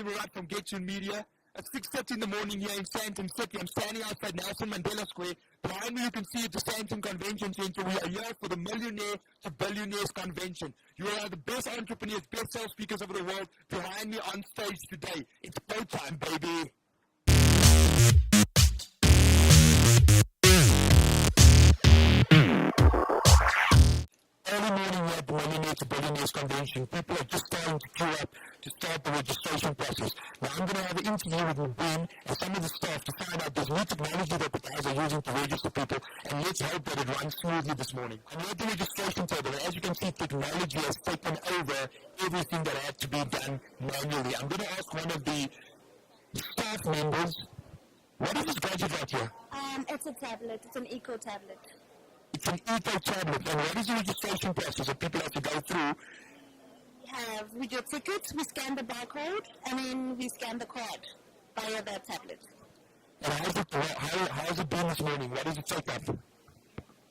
Moerat from Get You Media. At 6:30 in the morning here in Sandton City, I'm standing outside Nelson Mandela Square. Behind me you can see the Sandton Convention Center. We are here for the Millionaire to Billionaires Convention. You are the best entrepreneurs, best sales speakers of the world behind me on stage today. It's go time, baby. Early morning here at the Millionaire to Billionaires Convention, people are just starting to queue up to start the registration process. Now I'm going to have an interview with Mubin and some of the staff to find out there's new technology that the guys are using to register people, and let's hope that it runs smoothly this morning. I'm at the registration table, and as you can see, technology has taken over everything that had to be done manually. I'm going to ask one of the staff members, what is this gadget right here? It's a tablet. It's an eco tablet. It's an eco tablet, and what is the registration process that people have to go through? We get tickets, we scan the barcode, and then we scan the card via that tablet. And how's it been this morning? What does it take up?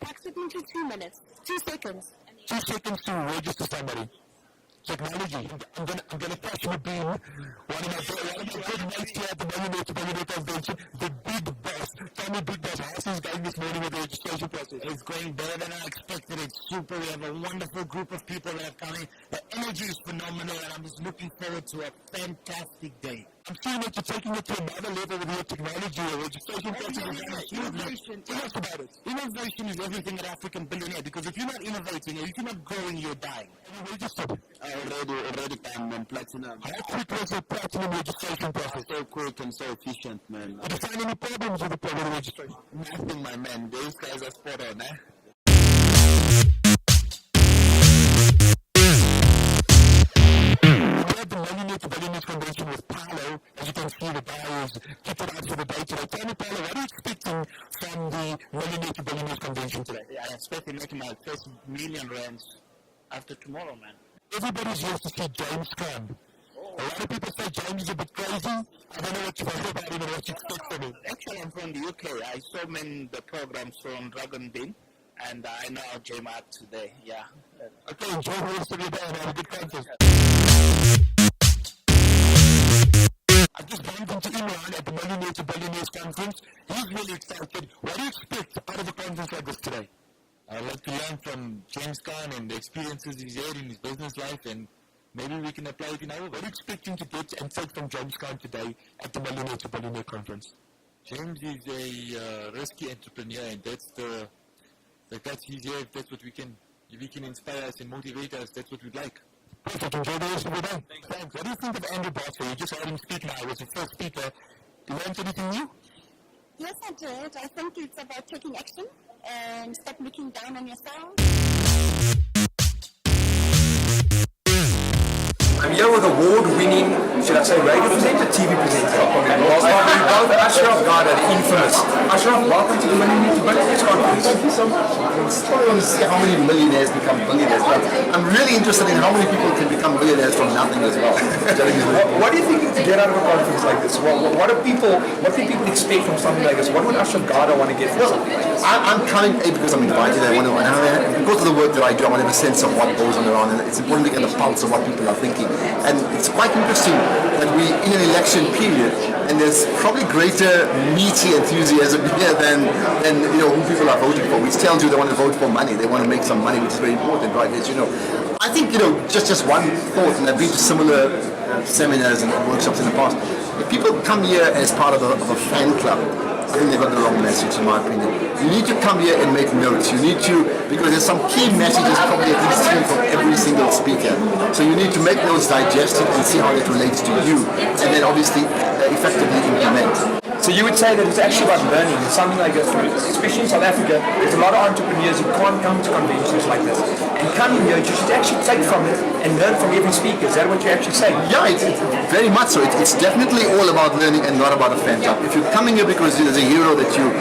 Approximately 2 minutes, 2 seconds. 2 seconds to register somebody. Technology. I'm gonna catch Mubin, one of my good mates here at the Millionaire to Billionaire Convention, the big boss. Tell me, big boss, how's things going this morning with the registration process? It's going better than I expected. It's super. We have a wonderful group of people that are coming. The energy is phenomenal, and I'm just looking forward to a fantastic day. I'm seeing that you're taking it to another level with your technology. The registration process is going smoothly. Tell us about it. Innovation is everything at African Billionaire, because if you're not innovating and if you're not growing, you're dying. Have you registered? Already done, man. Platinum. How quick was the platinum registration process? So quick and so efficient, man. Did you find any problems with the registration? Nothing, my man. Those guys are spot on, eh? The Millionaire to Billionaires Convention with Paolo. As you can see, the guy is kitted out for the day today. Tell me, Paolo, what are you expecting from the Millionaire to Billionaires Convention today? Yeah, I expect to make my first $1,000,000 after tomorrow, man. Everybody's here to see James come. A lot of people say James is a bit crazy. I don't know what you think about him and what you expect from him. Actually, I'm from the UK. I saw him in the programs from Dragon Bin, and I know James out today, yeah. Okay, enjoy the rest of your day and have a good conference. I just bumped into Imran at the Millionaire to Billionaires Conference. He's really excited. What do you expect out of a conference like this today? I'd like to learn from James Khan and the experiences he's had in his business life, and maybe we can apply it in our work. What are you expecting to get and take from James Khan today at the Millionaire to Billionaire Conference? James is a risky entrepreneur, and that's he's here. If that's what if he can inspire us and motivate us, that's what we'd like. Perfect. Enjoy the rest of your day. Thanks. What do you think of Andrew Barker? You just heard him speak now. He was the first speaker. You learned anything new? Yes, I did. I think it's about taking action and stop looking down on yourself. I'm here with award-winning, should I say, radio presenter, TV presenter. Both Ashraf Ghada, the infamous. Ashraf, welcome to the Millionaire to Billionaires Conference. Thank you so much. I'm still want to see how many millionaires become billionaires, but I'm really interested in how many people can become billionaires from nothing as well. What do you think to get out of a conference like this? What can people expect from something like this? What would Ashraf Ghada want to get from something like this? I'm coming because I'm invited. Because of the work that I do, I want to have a sense of what goes on around, and it's important to get a pulse of what people are thinking. And it's quite interesting that we're in an election period, and there's probably greater meaty enthusiasm here than who people are voting for, which tells you they want to vote for money. They want to make some money, which is very important, right? As you know, I think just one thought, and I've been to similar seminars and workshops in the past. If people come here as part of a fan club, I think they've got the wrong message, in my opinion. You need to come here and make notes. You need to, because there's some key messages probably at least 3 from every single speaker. So you need to make those digested and see how it relates to you, and then obviously effectively implement. So you would say that it's actually about learning, something like this, especially in South Africa. There's a lot of entrepreneurs who can't come to conventions like this. And coming here, you should actually take from it and learn from every speaker. Is that what you're actually saying? Yeah, it's very much so. It's definitely all about learning and not about a fan club. If you're coming here because there's a hero that you'd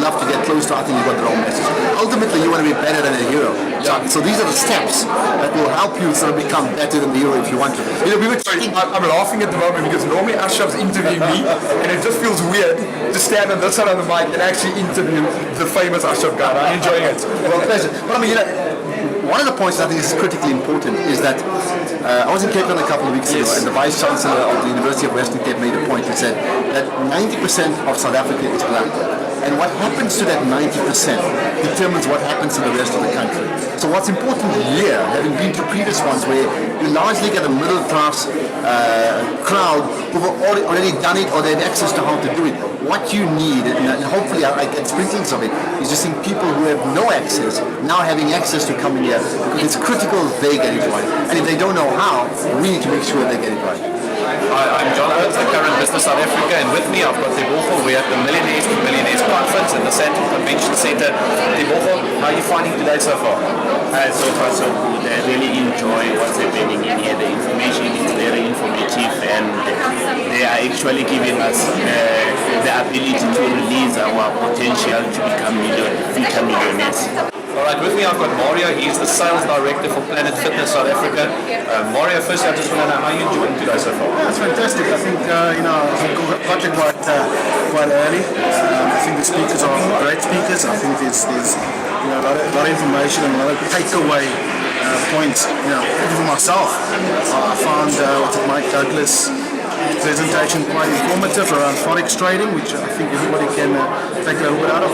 love to get close to, I think you've got the wrong message. Ultimately, you want to be better than a hero. So these are the steps that will help you sort of become better than the hero if you want to. I'm laughing at the moment because normally Ashraf's interviewing me, and it just feels weird to stand on this side of the mic and actually interview the famous Ashraf Ghada. I'm enjoying it. Well, pleasure. But I mean, one of the points that I think is critically important is that I was in Cape Town a couple of weeks ago, and the Vice Chancellor of the University of Western Cape made a point. He said that 90% of South Africa is black. And what happens to that 90% determines what happens to the rest of the country. So what's important here, having been to previous ones where you largely get a middle class crowd who've already done it or they have access to how to do it, what you need, and hopefully I get sprinklings of it, is just seeing people who have no access now having access to coming here, because it's critical they get it right. And if they don't know how, we need to make sure they get it right. I'm John Owens, the current Business South Africa, and with me I've got Tebogo. We're at the Millionaires to Billionaires Conference at the Sandton Convention Center. Tebogo, how are you finding today so far? So far so good. I really enjoy what's happening in here. The information is very informative, and they are actually giving us the ability to release our potential to become future millionaires. Alright, with me I've got Mario. He's the Sales Director for Planet Fitness South Africa. Mario, first I just want to know how you're enjoying today so far. Yeah, it's fantastic. I think, I got it quite early. I think the speakers are great speakers. I think there's a lot of information and a lot of takeaway points. Even for myself, I found Mike Douglas' presentation quite informative around forex trading, which I think everybody can take a little bit out of.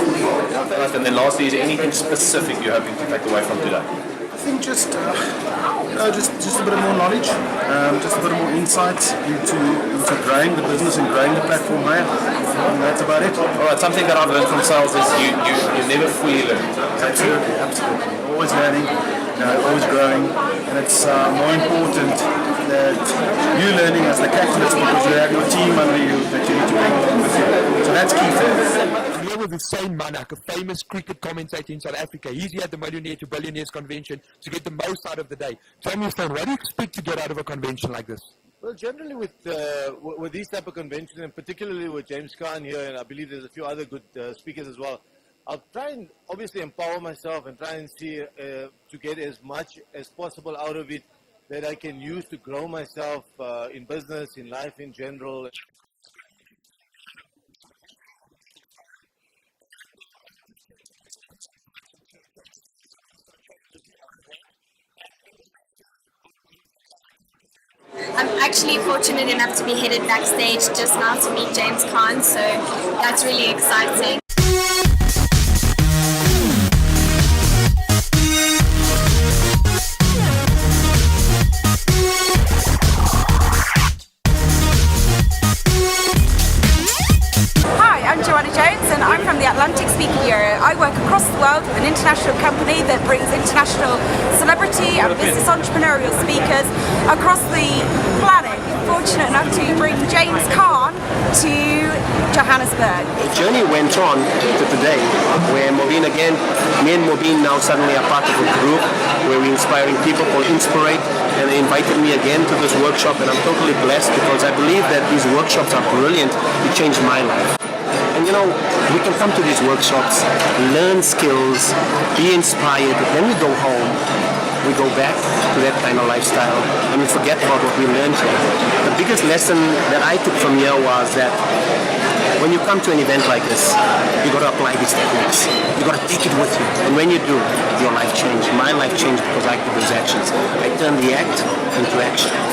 And then lastly, is there anything specific you're hoping to take away from today? I think just a bit of more knowledge, just a bit more insight into growing the business and growing the platform higher. And that's about it. Alright, something that I've learned from sales is you never fully learn. Absolutely. Always learning, always growing, and it's more important that you're learning as the catalyst because you have your team under you that you need to bring along with you. So that's key for us. I'm here with Hussein Manak, a famous cricket commentator in South Africa. He's here at the Millionaire to Billionaires convention to get the most out of the day. Tell me, Hussein, what do you expect to get out of a convention like this? Well, generally with these type of conventions, and particularly with James Khan here, and I believe there's a few other good speakers as well, I'll try and obviously empower myself and try and see to get as much as possible out of it that I can use to grow myself in business, in life in general. I'm actually fortunate enough to be headed backstage just now to meet James Khan, so that's really exciting. Atlantic Speaker Bureau. I work across the world with an international company that brings international celebrity and business entrepreneurial speakers across the planet. Fortunate enough to bring James Khan to Johannesburg. The journey went on to today, where me and Mobeen now suddenly are part of a group where we're inspiring people called Inspirate, and they invited me again to this workshop, and I'm totally blessed because I believe that these workshops are brilliant. It changed my life. And we can come to these workshops, learn skills, be inspired, then we go home, we go back to that kind of lifestyle, and we forget about what we learned here. The biggest lesson that I took from here was that when you come to an event like this, you got to apply these techniques. You got to take it with you. And when you do, your life changed. My life changed because I did those actions. I turned the act into action.